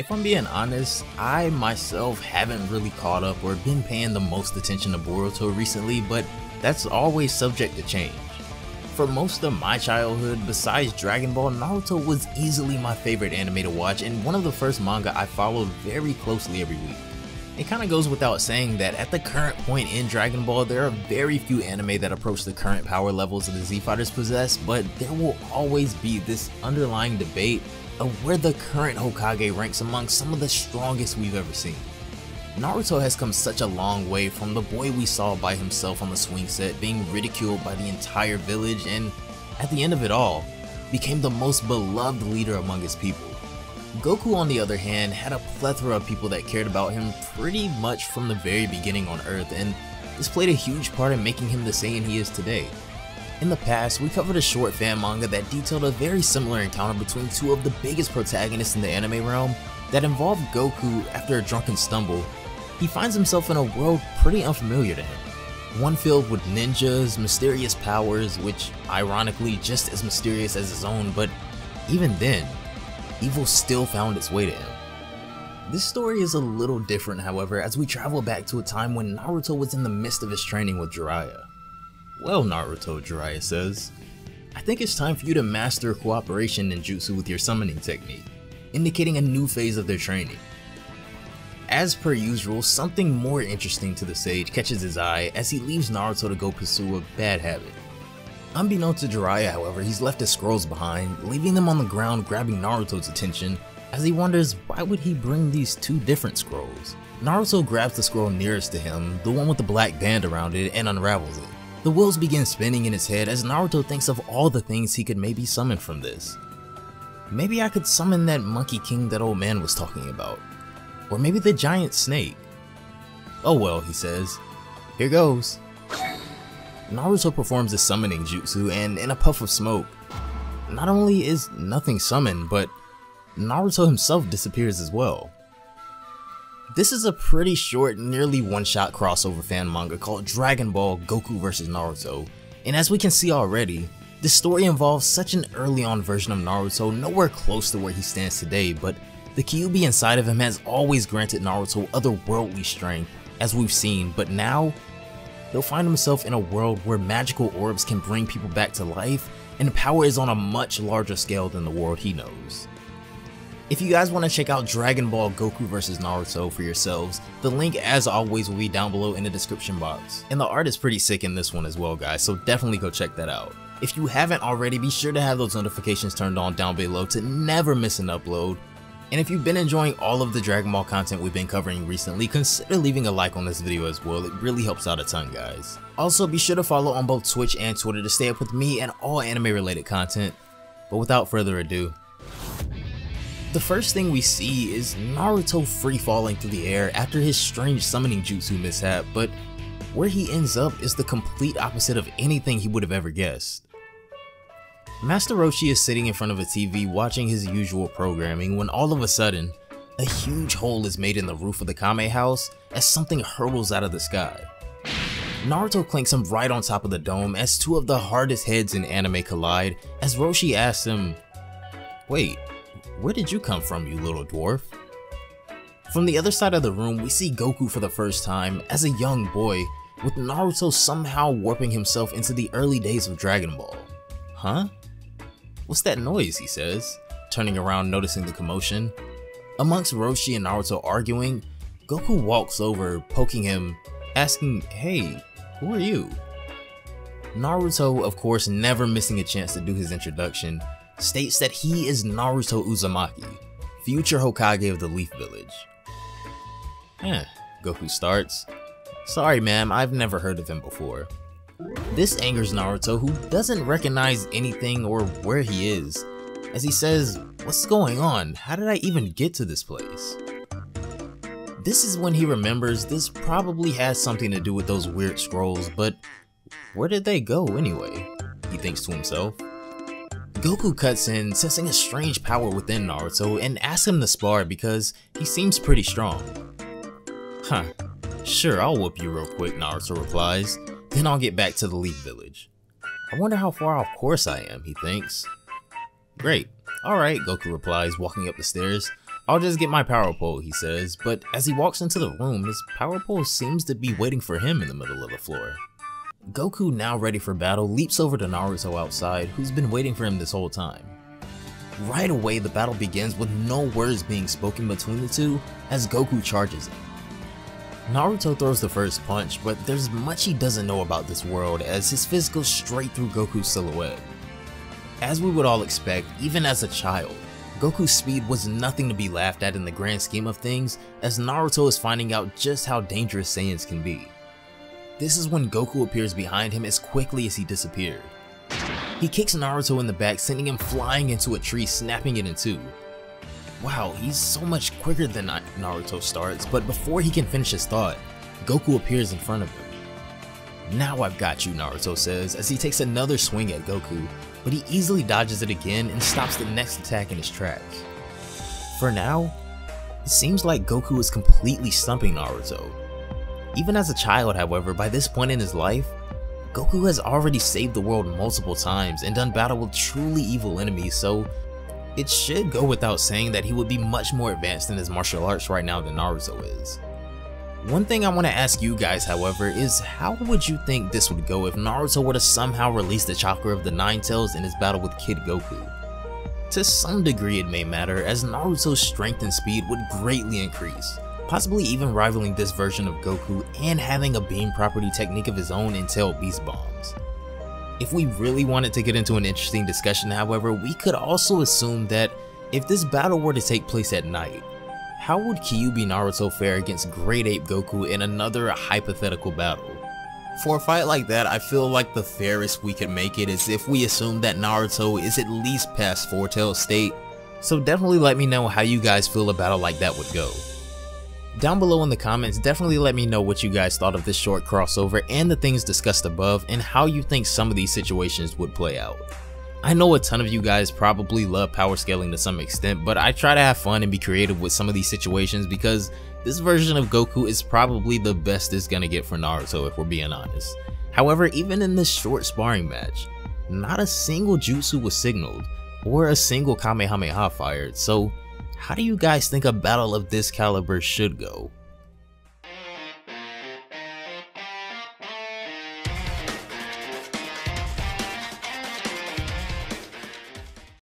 If I'm being honest, I myself haven't really caught up or been paying the most attention to Boruto recently, but that's always subject to change. For most of my childhood, besides Dragon Ball, Naruto was easily my favorite anime to watch and one of the first manga I followed very closely every week. It kinda goes without saying that at the current point in Dragon Ball, there are very few anime that approach the current power levels that the Z Fighters possess, but there will always be this underlying debate of where the current Hokage ranks among some of the strongest we've ever seen. Naruto has come such a long way from the boy we saw by himself on the swing set being ridiculed by the entire village and, at the end of it all, became the most beloved leader among his people. Goku, on the other hand, had a plethora of people that cared about him pretty much from the very beginning on Earth, and this played a huge part in making him the Saiyan he is today. In the past, we covered a short fan manga that detailed a very similar encounter between two of the biggest protagonists in the anime realm that involved Goku after a drunken stumble. He finds himself in a world pretty unfamiliar to him. One filled with ninjas, mysterious powers, which ironically just as mysterious as his own, but even then, evil still found its way to him. This story is a little different, however, as we travel back to a time when Naruto was in the midst of his training with Jiraiya. "Well, Naruto," Jiraiya says, "I think it's time for you to master cooperation ninjutsu with your summoning technique," indicating a new phase of their training. As per usual, something more interesting to the sage catches his eye as he leaves Naruto to go pursue a bad habit. Unbeknownst to Jiraiya, however, he's left his scrolls behind, leaving them on the ground, grabbing Naruto's attention as he wonders why would he bring these two different scrolls. Naruto grabs the scroll nearest to him, the one with the black band around it, and unravels it. The wheels begin spinning in his head as Naruto thinks of all the things he could maybe summon from this. Maybe I could summon that Monkey King that old man was talking about. Or maybe the giant snake. Oh well, he says. Here goes. Naruto performs the summoning jutsu, and in a puff of smoke, not only is nothing summoned, but Naruto himself disappears as well. This is a pretty short, nearly one-shot crossover fan manga called Dragon Ball Goku vs Naruto, and as we can see already, this story involves such an early on version of Naruto nowhere close to where he stands today, but the Kyuubi inside of him has always granted Naruto otherworldly strength, as we've seen, but now, he'll find himself in a world where magical orbs can bring people back to life, and power is on a much larger scale than the world he knows. If you guys want to check out Dragon Ball Goku vs Naruto for yourselves, the link as always will be down below in the description box. And the art is pretty sick in this one as well, guys, so definitely go check that out. If you haven't already, be sure to have those notifications turned on down below to never miss an upload. And if you've been enjoying all of the Dragon Ball content we've been covering recently, consider leaving a like on this video as well, it really helps out a ton, guys. Also, be sure to follow on both Twitch and Twitter to stay up with me and all anime related content. But without further ado, the first thing we see is Naruto free falling through the air after his strange summoning jutsu mishap, but where he ends up is the complete opposite of anything he would have ever guessed. Master Roshi is sitting in front of a TV watching his usual programming when all of a sudden, a huge hole is made in the roof of the Kame house as something hurtles out of the sky. Naruto clinks him right on top of the dome as two of the hardest heads in anime collide as Roshi asks him, "Wait, where did you come from, you little dwarf?" From the other side of the room, we see Goku for the first time as a young boy, with Naruto somehow warping himself into the early days of Dragon Ball. "Huh? What's that noise?" he says, turning around noticing the commotion. Amongst Roshi and Naruto arguing, Goku walks over, poking him, asking, "Hey, who are you?" Naruto, of course never missing a chance to do his introduction, states that he is Naruto Uzumaki, future Hokage of the Leaf Village. Goku starts. "Sorry ma'am, I've never heard of him before." This angers Naruto, who doesn't recognize anything or where he is, as he says, "What's going on? How did I even get to this place?" This is when he remembers this probably has something to do with those weird scrolls, but where did they go anyway? He thinks to himself. Goku cuts in, sensing a strange power within Naruto, and asks him to spar because he seems pretty strong. "Huh, sure, I'll whoop you real quick," Naruto replies, "then I'll get back to the Leaf Village." I wonder how far off course I am, he thinks. "Great, alright," Goku replies, walking up the stairs. "I'll just get my power pole," he says, but as he walks into the room, his power pole seems to be waiting for him in the middle of the floor. Goku, now ready for battle, leaps over to Naruto outside, who's been waiting for him this whole time. Right away, the battle begins with no words being spoken between the two as Goku charges him. Naruto throws the first punch, but there's much he doesn't know about this world as his fist goes straight through Goku's silhouette. As we would all expect, even as a child, Goku's speed was nothing to be laughed at in the grand scheme of things, as Naruto is finding out just how dangerous Saiyans can be. This is when Goku appears behind him as quickly as he disappeared. He kicks Naruto in the back, sending him flying into a tree, snapping it in two. Wow, he's so much quicker than Naruto starts, but before he can finish his thought, Goku appears in front of him. "Now I've got you," Naruto says as he takes another swing at Goku, but he easily dodges it again and stops the next attack in his tracks. For now, it seems like Goku is completely stumping Naruto. Even as a child, however, by this point in his life, Goku has already saved the world multiple times and done battle with truly evil enemies, so it should go without saying that he would be much more advanced in his martial arts right now than Naruto is. One thing I want to ask you guys, however, is how would you think this would go if Naruto were to somehow release the chakra of the Nine Tails in his battle with Kid Goku? To some degree it may matter, as Naruto's strength and speed would greatly increase, possibly even rivaling this version of Goku and having a beam property technique of his own and tail beast bombs. If we really wanted to get into an interesting discussion, however, we could also assume that if this battle were to take place at night, how would Kyuubi Naruto fare against Great Ape Goku in another hypothetical battle? For a fight like that, I feel like the fairest we could make it is if we assume that Naruto is at least past Four-Tail state, so definitely let me know how you guys feel a battle like that would go. Down below in the comments, definitely let me know what you guys thought of this short crossover and the things discussed above and how you think some of these situations would play out. I know a ton of you guys probably love power scaling to some extent, but I try to have fun and be creative with some of these situations because this version of Goku is probably the best it's gonna get for Naruto if we're being honest. However, even in this short sparring match, not a single jutsu was signaled or a single Kamehameha fired, so how do you guys think a battle of this caliber should go?